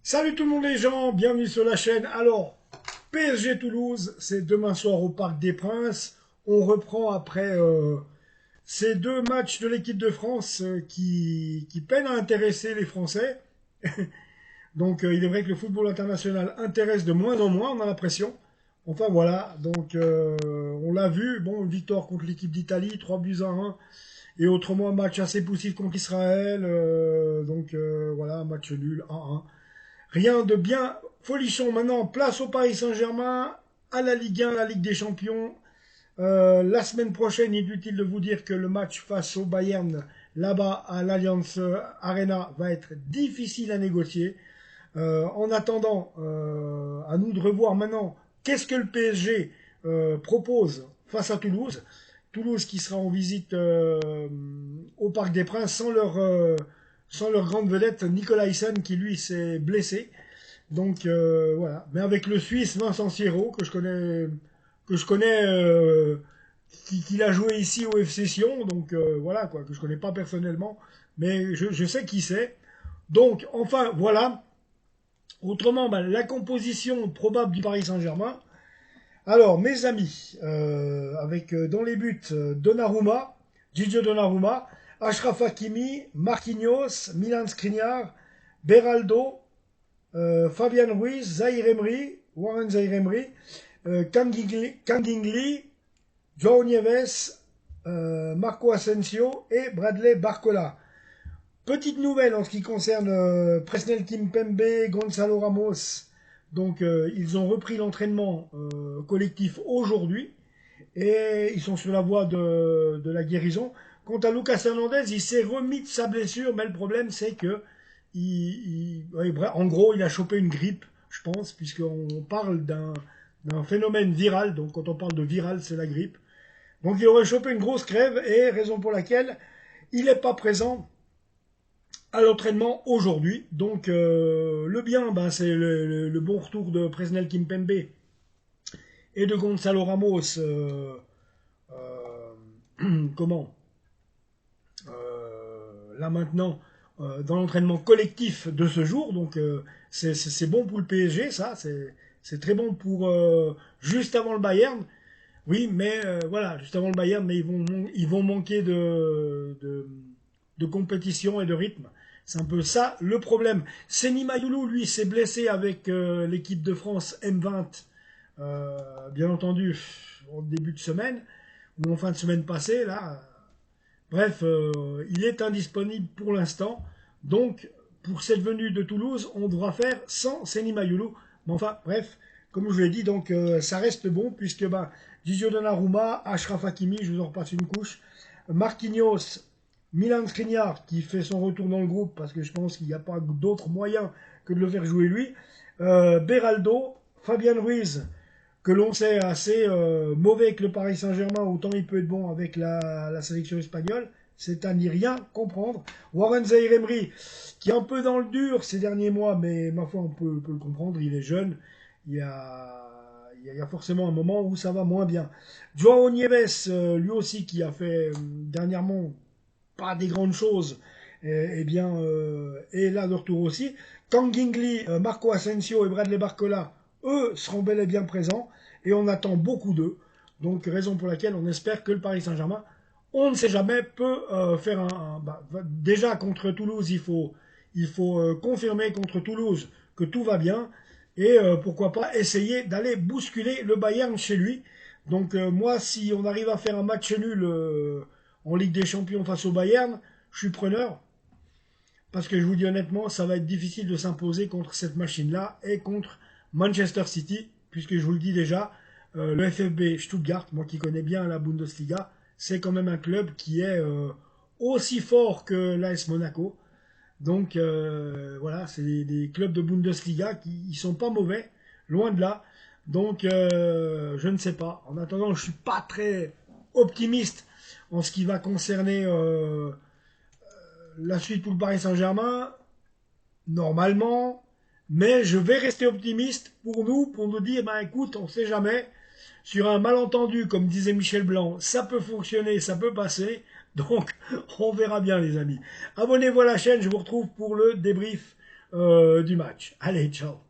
Salut tout le monde les gens, bienvenue sur la chaîne. Alors, PSG Toulouse, c'est demain soir au Parc des Princes. On reprend après ces deux matchs de l'équipe de France qui peinent à intéresser les Français. Donc il est vrai que le football international intéresse de moins en moins, on a l'impression. Enfin voilà, donc on l'a vu, bon, une victoire contre l'équipe d'Italie, 3 buts à 1. Et autrement, un match assez poussif contre Israël. Voilà, un match nul, 1-1. Rien de bien folichon. Maintenant, place au Paris Saint-Germain, à la Ligue 1, la Ligue des Champions. La semaine prochaine, inutile de vous dire que le match face au Bayern, là-bas à l'Allianz Arena, va être difficile à négocier. En attendant, à nous de revoir maintenant qu'est-ce que le PSG propose face à Toulouse. Toulouse qui sera en visite au Parc des Princes sans leur grande vedette Nicolas Hyssen qui lui s'est blessé. Donc voilà. Mais avec le Suisse Vincent Sierro que je connais qui a joué ici au FC Sion, donc voilà quoi, que je connais pas personnellement, mais je sais qui c'est. Donc enfin voilà. Autrement, ben, la composition probable du Paris Saint-Germain. Alors mes amis, avec dans les buts Donnarumma, Gigio Donnarumma, Achraf Hakimi, Marquinhos, Milan Skriniar, Beraldo, Fabian Ruiz, Zahir Emery, Warren Zahir Emery, Kangingli, João Nieves, Marco Asensio et Bradley Barcola. Petite nouvelle en ce qui concerne Presnel Kimpembe, Gonzalo Ramos. Donc ils ont repris l'entraînement collectif aujourd'hui et ils sont sur la voie de la guérison. Quant à Lucas Hernandez, il s'est remis de sa blessure, mais le problème c'est que en gros, il a chopé une grippe, je pense, puisqu'on parle d'un phénomène viral. Donc, quand on parle de viral, c'est la grippe. Donc, il aurait chopé une grosse crève et raison pour laquelle il n'est pas présent à l'entraînement aujourd'hui. Donc, le bien, ben, c'est le bon retour de Presnel Kimpembe et de Gonzalo Ramos. Comment Là maintenant, dans l'entraînement collectif de ce jour. Donc c'est bon pour le PSG, ça. C'est très bon pour juste avant le Bayern. Oui, mais voilà, juste avant le Bayern, mais ils vont manquer de compétition et de rythme. C'est un peu ça le problème. Seni Mayoulou, lui, s'est blessé avec l'équipe de France M20, bien entendu, en début de semaine, ou en fin de semaine passée, là. Bref, il est indisponible pour l'instant. Donc, pour cette venue de Toulouse, on devra faire sans Seni Mayoulou. Mais enfin, bref, comme je vous l'ai dit, donc ça reste bon, puisque bah, Gigio Donnarumma, Achraf Hakimi, je vous en repasse une couche, Marquinhos, Milan Skriniar, qui fait son retour dans le groupe, parce que je pense qu'il n'y a pas d'autre moyen que de le faire jouer lui, Beraldo, Fabian Ruiz, que l'on sait assez mauvais avec le Paris Saint-Germain, autant il peut être bon avec la sélection espagnole, c'est à n'y rien comprendre. Warren Zahir Emery, qui est un peu dans le dur ces derniers mois, mais ma foi, on peut le comprendre, il est jeune, il y a forcément un moment où ça va moins bien. Joao Nieves, lui aussi, qui a fait dernièrement pas des grandes choses, est là de retour aussi. Kang Gingli, Marco Asensio et Bradley Barcola, eux, seront bel et bien présents, et on attend beaucoup d'eux. Donc, raison pour laquelle on espère que le Paris Saint-Germain, on ne sait jamais, peut faire déjà contre Toulouse, il faut confirmer contre Toulouse que tout va bien, et pourquoi pas essayer d'aller bousculer le Bayern chez lui. Donc, moi, si on arrive à faire un match nul en Ligue des Champions face au Bayern, je suis preneur. Parce que je vous dis honnêtement, ça va être difficile de s'imposer contre cette machine-là et contre Manchester City, puisque je vous le dis déjà, le FFB Stuttgart, moi qui connais bien la Bundesliga, c'est quand même un club qui est aussi fort que l'AS Monaco. Donc voilà, c'est des clubs de Bundesliga qui ils sont pas mauvais, loin de là. Donc je ne sais pas. En attendant, je suis pas très optimiste en ce qui va concerner la suite pour le Paris Saint-Germain, normalement, mais je vais rester optimiste pour nous dire, ben écoute, on ne sait jamais, sur un malentendu, comme disait Michel Blanc, ça peut fonctionner, ça peut passer, donc on verra bien les amis. Abonnez-vous à la chaîne, je vous retrouve pour le débrief du match. Allez, ciao.